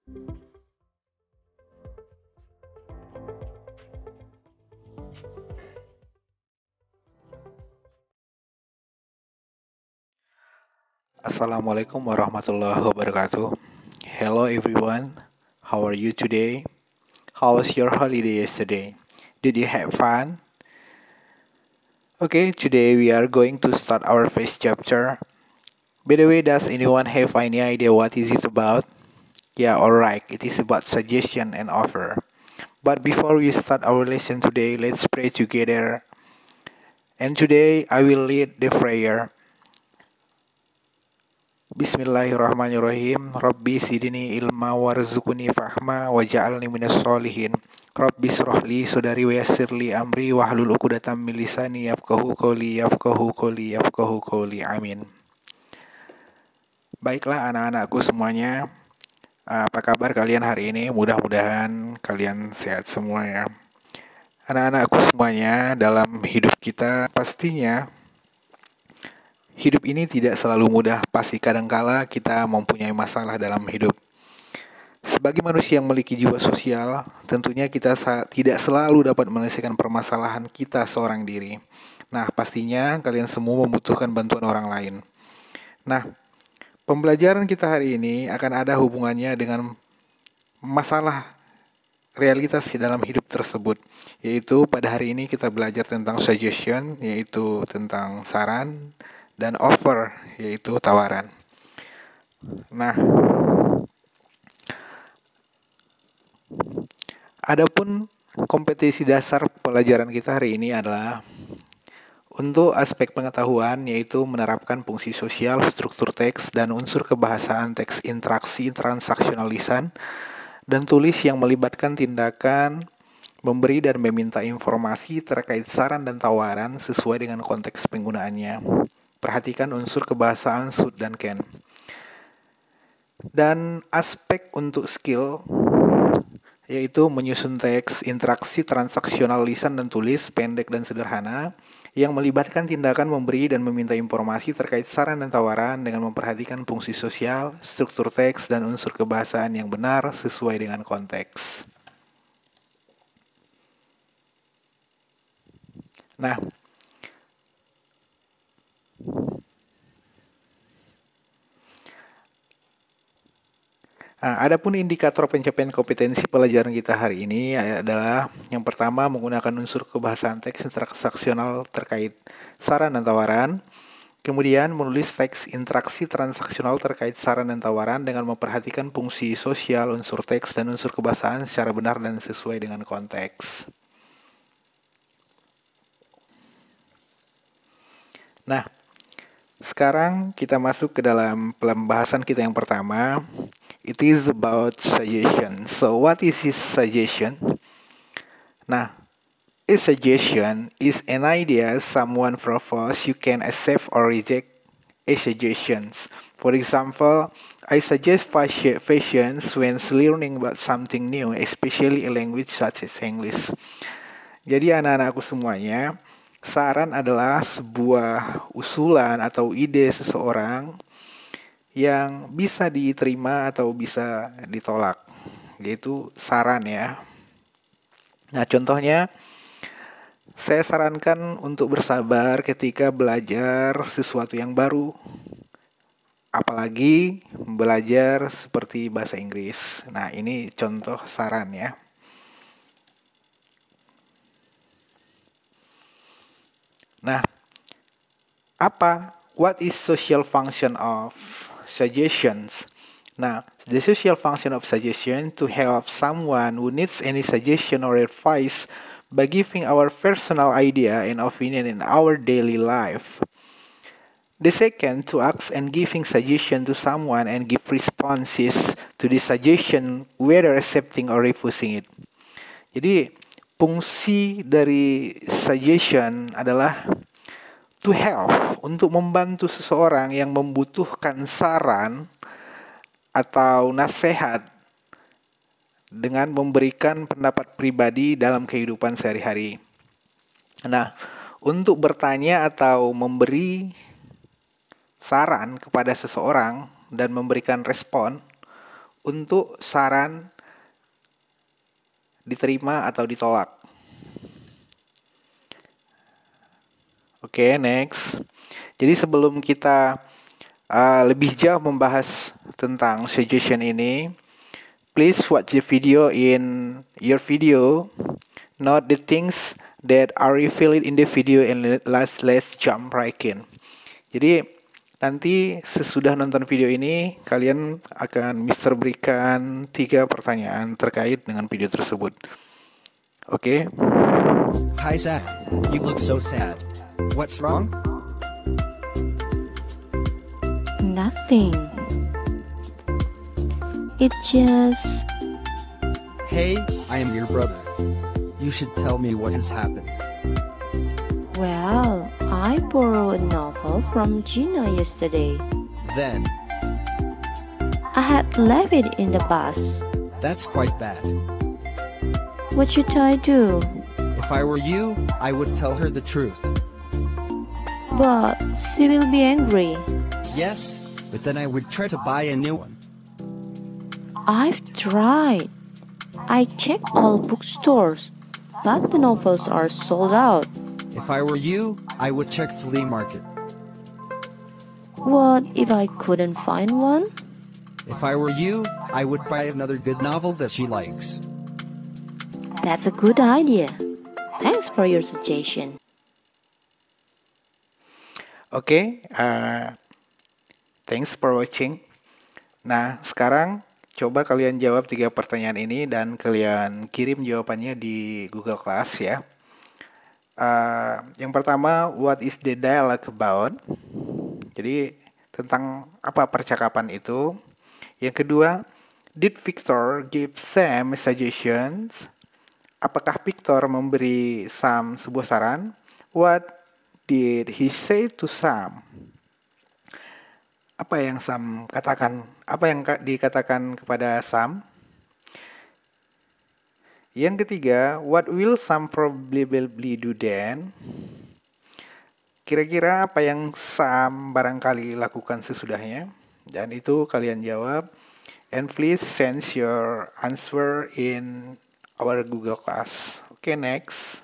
Assalamualaikum warahmatullahi wabarakatuh. Hello everyone, how are you today? How was your holiday yesterday? Did you have fun? Okay, today we are going to start our first chapter. By the way, does anyone have any idea what is it about? Yeah, alright, it is about suggestion and offer. But before we start our lesson today, let's pray together. And today I will lead the prayer. Bismillahirrahmanirrahim. Rabbi sidini ilma warzuqni fahma waj'alni minas solihin. Rabbi srohli sodari wa yassirli amri wahlul 'uqdatam min lisani yafqahu qawli. Amin. Baiklah anak-anakku semuanya, apa kabar kalian hari ini? Mudah-mudahan kalian sehat semua ya. Anak-anakku semuanya, dalam hidup kita pastinya hidup ini tidak selalu mudah, pasti kadangkala kita mempunyai masalah dalam hidup. Sebagai manusia yang memiliki jiwa sosial, tentunya kita tidak selalu dapat menyelesaikan permasalahan kita seorang diri. Nah, pastinya kalian semua membutuhkan bantuan orang lain. Nah, pembelajaran kita hari ini akan ada hubungannya dengan masalah realitas di dalam hidup tersebut, yaitu pada hari ini kita belajar tentang suggestion, yaitu tentang saran, dan offer, yaitu tawaran. Nah, adapun kompetisi dasar pelajaran kita hari ini adalah untuk aspek pengetahuan, yaitu menerapkan fungsi sosial, struktur teks, dan unsur kebahasaan teks interaksi, transaksional lisan, dan tulis yang melibatkan tindakan memberi dan meminta informasi terkait saran dan tawaran sesuai dengan konteks penggunaannya. Perhatikan unsur kebahasaan should dan can. Dan aspek untuk skill, yaitu menyusun teks, interaksi transaksional lisan dan tulis, pendek dan sederhana, yang melibatkan tindakan memberi dan meminta informasi terkait saran dan tawaran dengan memperhatikan fungsi sosial, struktur teks, dan unsur kebahasaan yang benar sesuai dengan konteks. Nah, adapun indikator pencapaian kompetensi pelajaran kita hari ini adalah yang pertama menggunakan unsur kebahasaan teks transaksional terkait saran dan tawaran. Kemudian menulis teks interaksi transaksional terkait saran dan tawaran dengan memperhatikan fungsi sosial, unsur teks, dan unsur kebahasaan secara benar dan sesuai dengan konteks. Nah, sekarang kita masuk ke dalam pembahasan kita yang pertama. It is about suggestion. So, what is this suggestion? Nah, a suggestion is an idea someone proposes. You can accept or reject a suggestions. For example, I suggest fashions when learning about something new, especially a language such as English. Jadi anak-anakku semuanya, saran adalah sebuah usulan atau ide seseorang yang bisa diterima atau bisa ditolak, yaitu saran ya. Nah, contohnya saya sarankan untuk bersabar ketika belajar sesuatu yang baru, apalagi belajar seperti bahasa Inggris. Nah, ini contoh saran ya. Nah, what is social function of suggestions? Now, the social function of suggestion to help someone who needs any suggestion or advice by giving our personal idea and opinion in our daily life. The second, to ask and giving suggestion to someone and give responses to the suggestion, whether accepting or refusing it. Jadi, fungsi dari suggestion adalah to help, untuk membantu seseorang yang membutuhkan saran atau nasihat dengan memberikan pendapat pribadi dalam kehidupan sehari-hari. Nah, untuk bertanya atau memberi saran kepada seseorang dan memberikan respon, untuk saran diterima atau ditolak. Oke, next. Jadi sebelum kita lebih jauh membahas tentang suggestion ini, please watch the video in your video. Note the things that are revealed in the video and let's jump right in. Jadi nanti sesudah nonton video ini, kalian akan Mister berikan 3 pertanyaan terkait dengan video tersebut. Oke? Hi Zach, you look so sad. What's wrong? Nothing. It just... Hey, I am your brother. You should tell me what has happened. Well, I borrowed a novel from Gina yesterday. Then, I had left it in the bus. that's quite bad. What should I do? If I were you, I would tell her the truth. But she will be angry. Yes, but then I would try to buy a new one. I've tried. I checked all bookstores, but the novels are sold out. If I were you, I would check flea market. What if I couldn't find one? If I were you, I would buy another good novel that she likes. That's a good idea. Thanks for your suggestion. Oke, thanks for watching. Nah, sekarang coba kalian jawab 3 pertanyaan ini dan kalian kirim jawabannya di Google Class ya. Yang pertama, what is the dialogue about? Jadi, tentang apa percakapan itu. Yang kedua, did Victor give Sam suggestions? Apakah Victor memberi Sam sebuah saran? What did he say to Sam? Apa yang Sam katakan? Apa yang dikatakan kepada Sam? Yang ketiga, what will Sam probably do then? Kira-kira apa yang Sam barangkali lakukan sesudahnya? Dan itu kalian jawab. And please send your answer in our Google Class. Okay, next.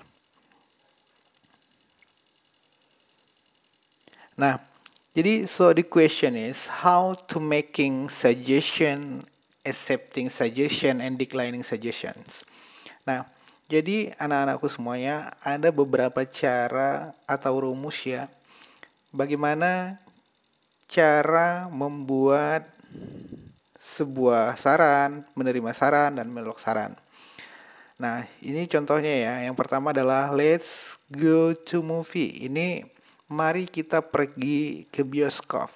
Nah, jadi so the question is how to making suggestion, accepting suggestion, and declining suggestions. Nah, jadi anak-anakku semuanya ada beberapa cara atau rumus ya. Bagaimana cara membuat sebuah saran, menerima saran, dan menolak saran. Nah, ini contohnya ya. Yang pertama adalah let's go to movie. Ini mari kita pergi ke bioskop.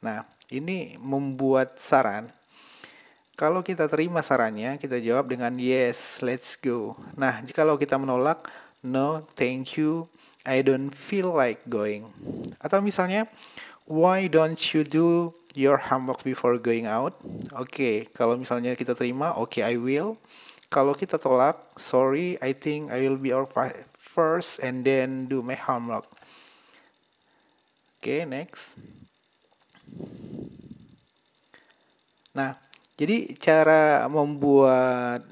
Nah, ini membuat saran. Kalau kita terima sarannya, kita jawab dengan yes, let's go. Nah, jikalau kita menolak, no, thank you, I don't feel like going. Atau misalnya, why don't you do your homework before going out? Oke, kalau misalnya kita terima, okay, I will. Kalau kita tolak, sorry, I think I will be out first and then do my homework. Oke, next. Nah, jadi cara membuat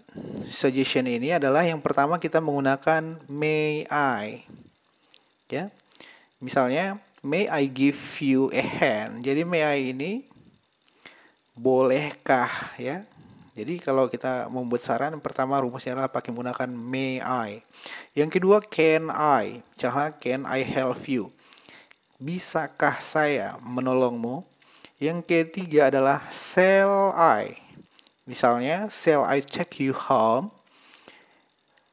suggestion ini adalah yang pertama kita menggunakan may I. Ya. Misalnya, may I give you a hand. Jadi may I ini bolehkah ya? Jadi kalau kita membuat saran, pertama rumusnya adalah pakai menggunakan may I. Yang kedua, can I. Misalnya, can I help you? Bisakah saya menolongmu? Yang ketiga adalah shall I. Misalnya, shall I take you home?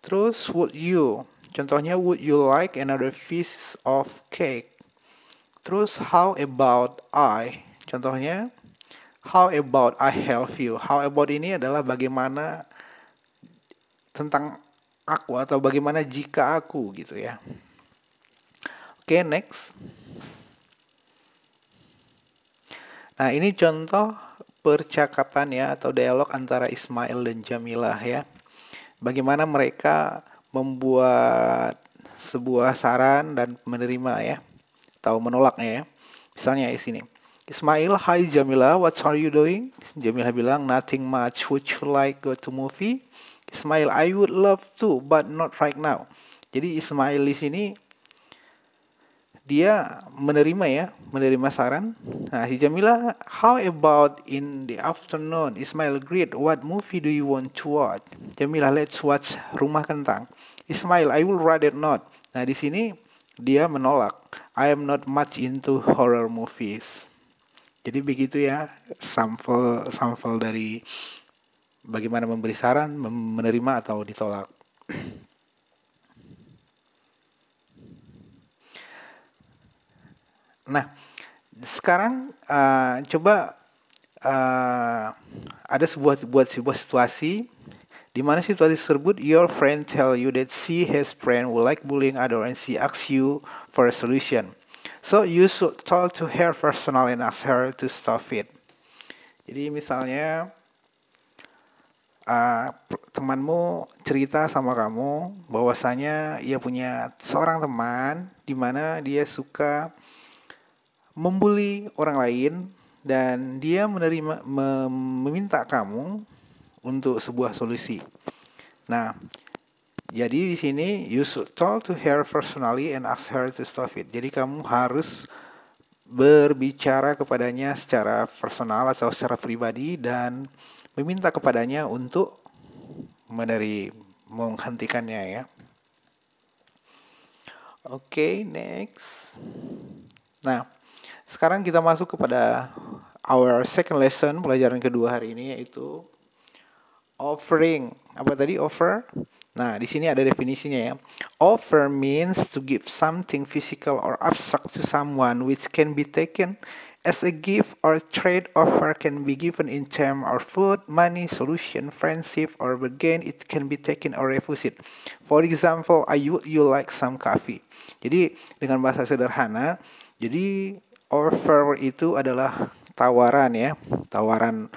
Terus, would you? Contohnya, would you like another piece of cake? Terus, how about I? Contohnya, how about I help you? How about ini adalah bagaimana tentang aku atau bagaimana jika aku gitu ya. Oke, next. Nah, ini contoh percakapan ya atau dialog antara Ismail dan Jamilah ya. Bagaimana mereka membuat sebuah saran dan menerima ya atau menolaknya ya. Misalnya di sini. Ismail, hi Jamila, what are you doing? Jamila bilang, nothing much. Would you like go to movie? Ismail, I would love to, but not right now. Jadi Ismail di sini dia menerima saran. Nah, si Jamila, how about in the afternoon? Ismail, great. What movie do you want to watch? Jamila, let's watch Rumah Kentang. Ismail, I will rather not. Nah, di sini dia menolak. I am not much into horror movies. Jadi begitu ya, sampel dari bagaimana memberi saran, menerima atau ditolak. Nah, sekarang coba ada sebuah situasi di mana situasi tersebut your friend tell you that she has friend who like bullying other and she asks you for a solution. So you should talk to her personally and ask her to stop it. Jadi misalnya temanmu cerita sama kamu bahwasanya ia punya seorang teman di mana dia suka membuli orang lain dan dia meminta kamu untuk sebuah solusi. Nah, jadi di sini you should talk to her personally and ask her to stop it. Jadi kamu harus berbicara kepadanya secara personal atau secara pribadi dan meminta kepadanya untuk menghentikannya ya. Oke, next. Nah, sekarang kita masuk kepada our second lesson, pelajaran kedua hari ini, yaitu offering. Apa tadi offer? Nah, di sini ada definisinya ya. Offer means to give something physical or abstract to someone which can be taken as a gift or trade. Offer can be given in terms of food, money, solution, friendship, or again it can be taken or refused. For example, you like some coffee. Jadi dengan bahasa sederhana, jadi offer itu adalah tawaran ya. Tawaran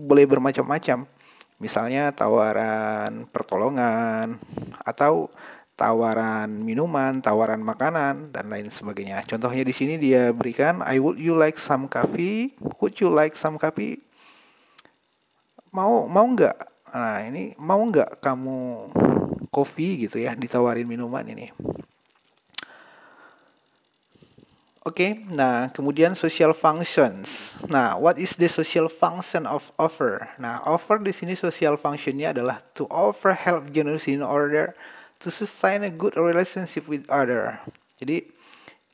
boleh bermacam-macam. Misalnya tawaran pertolongan atau tawaran minuman, tawaran makanan dan lain sebagainya. Contohnya di sini dia berikan, would you like some coffee? Would you like some coffee? Mau nggak? Nah, ini mau nggak kamu kopi gitu ya, ditawarin minuman ini. Oke, nah kemudian social functions. Nah, what is the social function of offer? Nah, offer di sini social functionnya adalah to offer help generously in order to sustain a good relationship with other. Jadi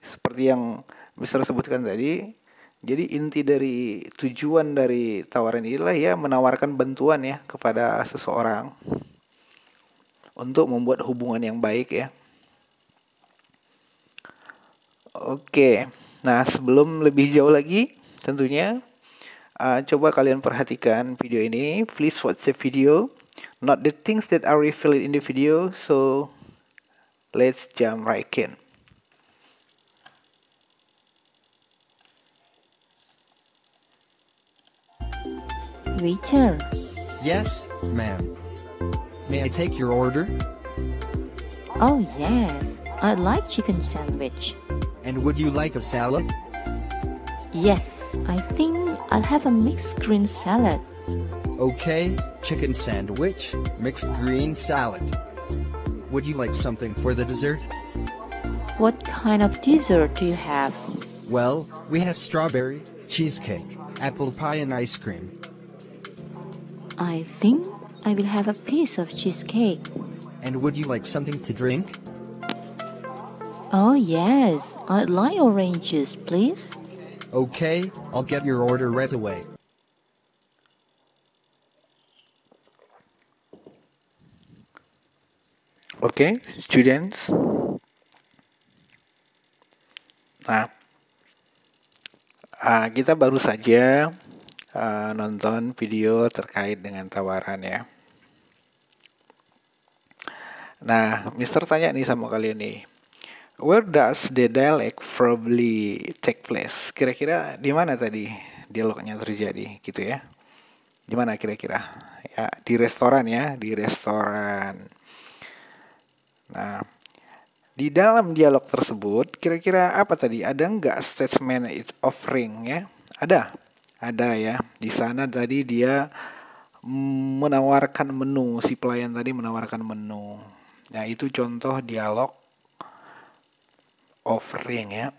seperti yang Mr. sebutkan tadi, jadi inti dari tujuan dari tawaran inilah ya menawarkan bantuan ya kepada seseorang untuk membuat hubungan yang baik ya. Oke, nah sebelum lebih jauh lagi, tentunya coba kalian perhatikan video ini. Please watch the video, not the things that are revealed in the video. So, let's jump right in. Waiter. Yes, ma'am. May I take your order? Oh yes, I'd like chicken sandwich. And would you like a salad? Yes, I think I'll have a mixed green salad. Okay, chicken sandwich, mixed green salad. Would you like something for the dessert? What kind of dessert do you have? Well, we have strawberry, cheesecake, apple pie, and ice cream. I think I will have a piece of cheesecake. And would you like something to drink? Oh yes, I'd like orange juice, please. Okay, I'll get your order right away. Okay, students. Nah, kita baru saja nonton video terkait dengan tawaran ya. Nah, Mister tanya nih sama kalian nih. Where does the dialogue probably take place? Kira-kira di mana tadi dialognya terjadi gitu ya? Di mana kira-kira? Ya, di restoran ya, di restoran. Nah, Di dalam dialog tersebut, kira-kira apa tadi? Ada nggak statement offering ya? Ada ya. Di sana tadi dia menawarkan menu, si pelayan tadi menawarkan menu. Nah, itu contoh dialog offering ya.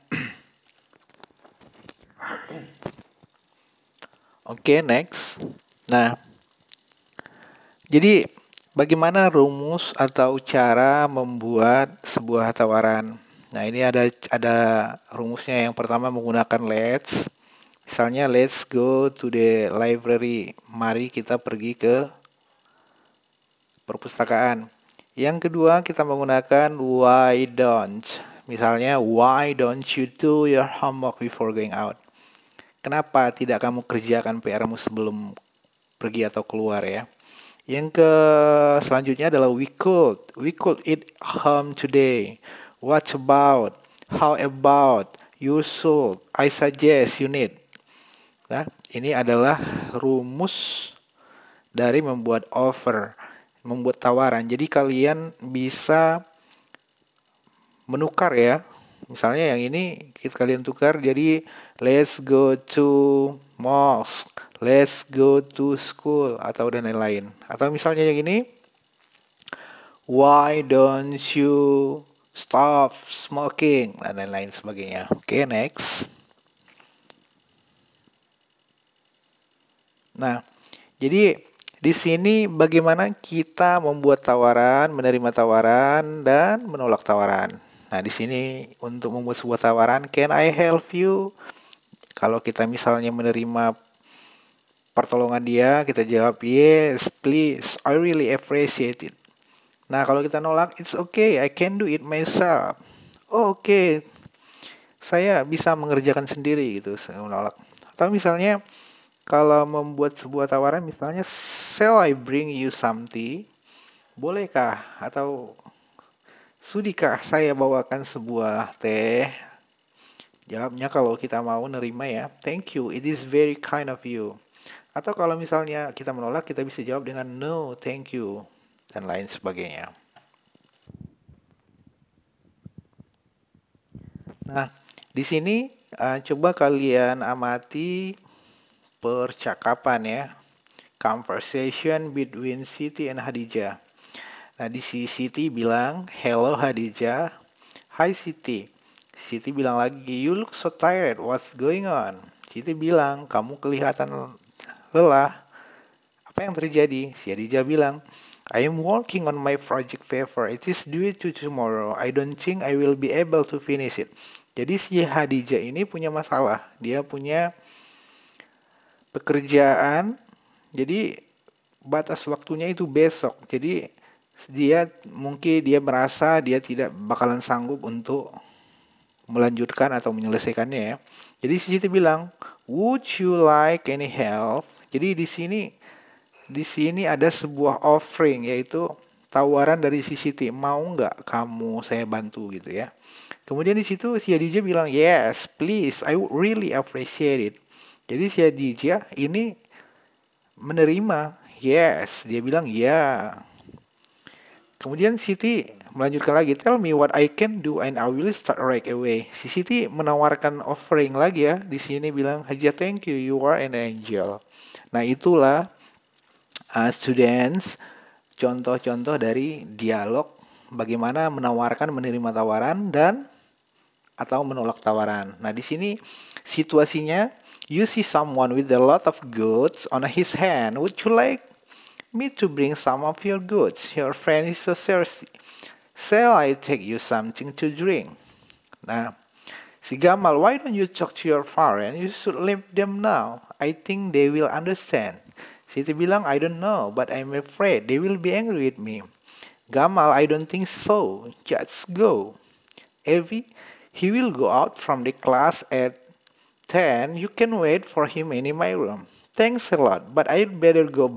Oke, next. Nah, jadi bagaimana rumus atau cara membuat sebuah tawaran? Nah, ini ada rumusnya. Yang pertama menggunakan let's. Misalnya let's go to the library. Mari kita pergi ke perpustakaan. Yang kedua kita menggunakan why don't. Misalnya why don't you do your homework before going out? Kenapa tidak kamu kerjakan PR-mu sebelum pergi atau keluar ya? Yang selanjutnya adalah we could eat home today. What about? How about? You should. I suggest you need. Nah, ini adalah rumus dari membuat offer, membuat tawaran. Jadi kalian bisa menukar ya. Misalnya yang ini kalian tukar jadi let's go to mosque, let's go to school atau dan lain-lain. Atau misalnya yang ini why don't you stop smoking dan lain-lain sebagainya. Oke, next. Nah, jadi di sini bagaimana kita membuat tawaran, menerima tawaran, dan menolak tawaran. Nah, di sini untuk membuat sebuah tawaran, can I help you? Kalau kita misalnya menerima pertolongan dia, kita jawab yes, please, I really appreciate it. Nah, kalau kita nolak, it's okay, I can do it myself. Oh, oke, saya bisa mengerjakan sendiri gitu, saya menolak. Atau misalnya kalau membuat sebuah tawaran, misalnya shall I bring you something? Bolehkah atau sudikah saya bawakan sebuah teh? Jawabnya kalau kita mau nerima ya, thank you, it is very kind of you. Atau kalau misalnya kita menolak, kita bisa jawab dengan no, thank you, dan lain sebagainya. Nah, di sini coba kalian amati percakapan ya, conversation between Siti and Hadijah. Nah, di Siti bilang, hello Hadijah. Hi Siti. Siti bilang lagi, you look so tired, what's going on? Siti bilang, kamu kelihatan lelah. Apa yang terjadi? Si Hadijah bilang, I am working on my project paper. It is due to tomorrow. I don't think I will be able to finish it. Jadi si Hadijah ini punya masalah. Dia punya pekerjaan. Jadi batas waktunya itu besok. Jadi mungkin dia merasa dia tidak bakalan sanggup untuk melanjutkan atau menyelesaikannya ya. Jadi si Siti bilang, would you like any help? Jadi di sini ada sebuah offering, yaitu tawaran dari si Siti, mau nggak kamu saya bantu gitu ya. Kemudian di situ si Adija bilang yes please, I would really appreciate it. Jadi si Adija ini menerima yes, dia bilang ya. Kemudian Siti melanjutkan lagi, tell me what I can do and I will start right away. Si Siti menawarkan offering lagi ya, di sini bilang Haja thank you, you are an angel. Nah itulah students, contoh-contoh dari dialog bagaimana menawarkan, menerima tawaran dan atau menolak tawaran. Nah, di sini situasinya you see someone with a lot of goods on his hand. Would you like me to bring some of your goods? Your friend is so thirsty. Shall I take you something to drink? Nah, si Gamal, why don't you talk to your parents? You should leave them now. I think they will understand. Siti bilang, I don't know, but I'm afraid they will be angry with me. Gamal, I don't think so. Just go. Evie, he will go out from the class at 10. You can wait for him in my room. Thanks a lot, but I'd better go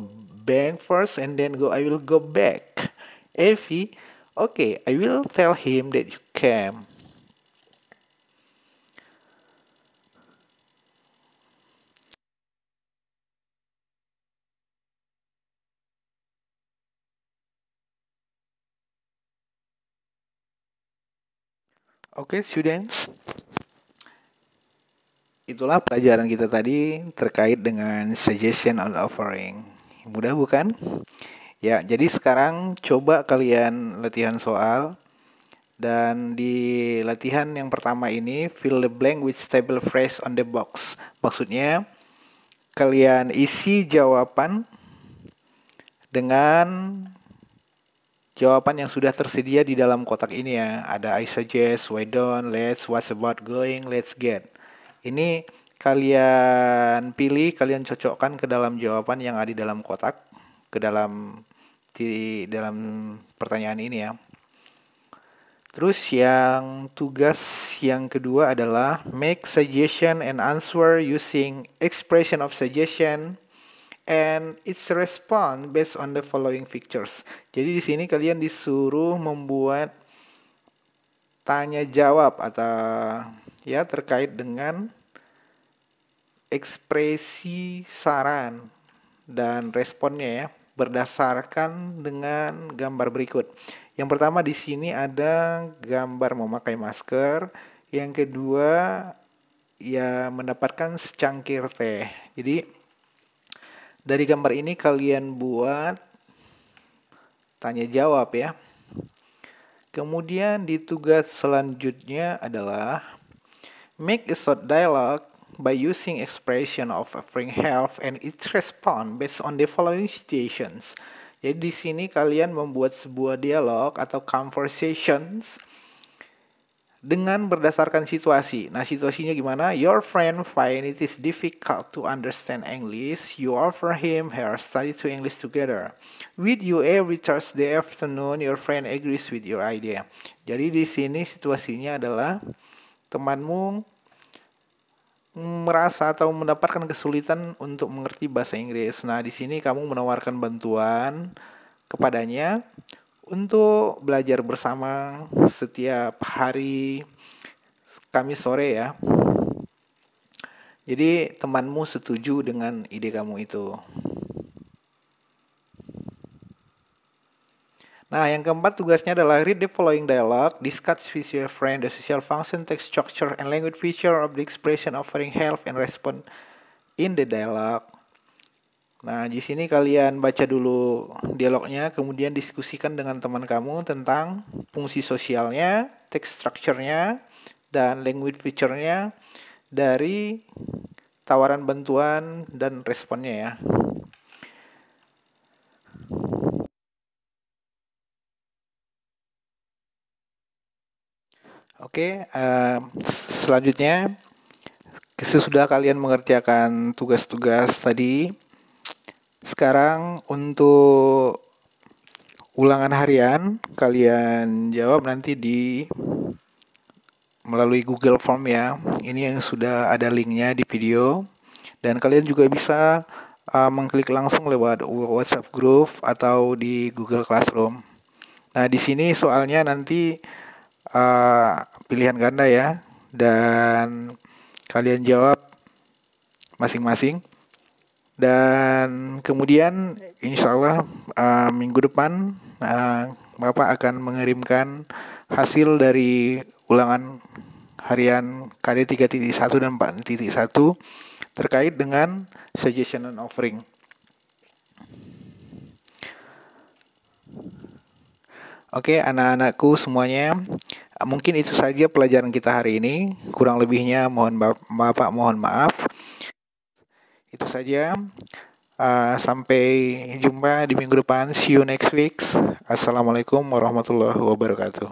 bang first and then I will go back. Evie, okay, I will tell him that you came. Oke, students. Itulah pelajaran kita tadi terkait dengan suggestion and offering. Mudah bukan? Ya, jadi sekarang coba kalian latihan soal. Dan di latihan yang pertama ini, fill the blank with stable phrase on the box. Maksudnya, kalian isi jawaban dengan jawaban yang sudah tersedia di dalam kotak ini ya. Ada I suggest, why don't, let's, what's about, going, let's get. Ini kalian pilih, kalian cocokkan ke dalam jawaban yang ada di dalam kotak, di dalam pertanyaan ini ya. Terus yang tugas yang kedua adalah make suggestion and answer using expression of suggestion and its response based on the following features. Jadi di sini kalian disuruh membuat tanya jawab atau ya terkait dengan ekspresi saran dan responnya ya berdasarkan dengan gambar berikut. Yang pertama di sini ada gambar memakai masker, yang kedua ya mendapatkan secangkir teh. Jadi dari gambar ini kalian buat tanya jawab ya. Kemudian di tugas selanjutnya adalah make a short dialogue by using expression of offering help and its response based on the following situations. Jadi di sini kalian membuat sebuah dialog atau conversations dengan berdasarkan situasi. Nah, situasinya gimana? Your friend find it is difficult to understand English. You offer him her study to English together. With you every Thursday afternoon, your friend agrees with your idea. Jadi di sini situasinya adalah temanmu merasa atau mendapatkan kesulitan untuk mengerti bahasa Inggris. Nah, di sini kamu menawarkan bantuan kepadanya untuk belajar bersama setiap hari Kamis sore ya. Jadi temanmu setuju dengan ide kamu itu. Nah, yang keempat tugasnya adalah read the following dialogue, discuss with your friend the social function, text structure, and language feature of the expression offering help and respond in the dialogue. Nah, di sini kalian baca dulu dialognya, kemudian diskusikan dengan teman kamu tentang fungsi sosialnya, text structure-nya, dan language feature-nya dari tawaran bantuan dan responnya ya. Oke, selanjutnya sesudah kalian mengerjakan tugas-tugas tadi, sekarang untuk ulangan harian kalian jawab nanti melalui Google Form ya. Ini yang sudah ada linknya di video, dan kalian juga bisa mengklik langsung lewat WhatsApp group atau di Google Classroom. Nah, di sini soalnya nanti pilihan ganda ya, dan kalian jawab masing-masing. Dan kemudian insya Allah minggu depan Bapak akan mengirimkan hasil dari ulangan harian KD 3.1 dan 4.1 terkait dengan suggestion and offering. Oke, anak-anakku semuanya, mungkin itu saja pelajaran kita hari ini. Kurang lebihnya mohon maaf. Itu saja. Sampai jumpa di minggu depan. See you next week. Assalamualaikum warahmatullahi wabarakatuh.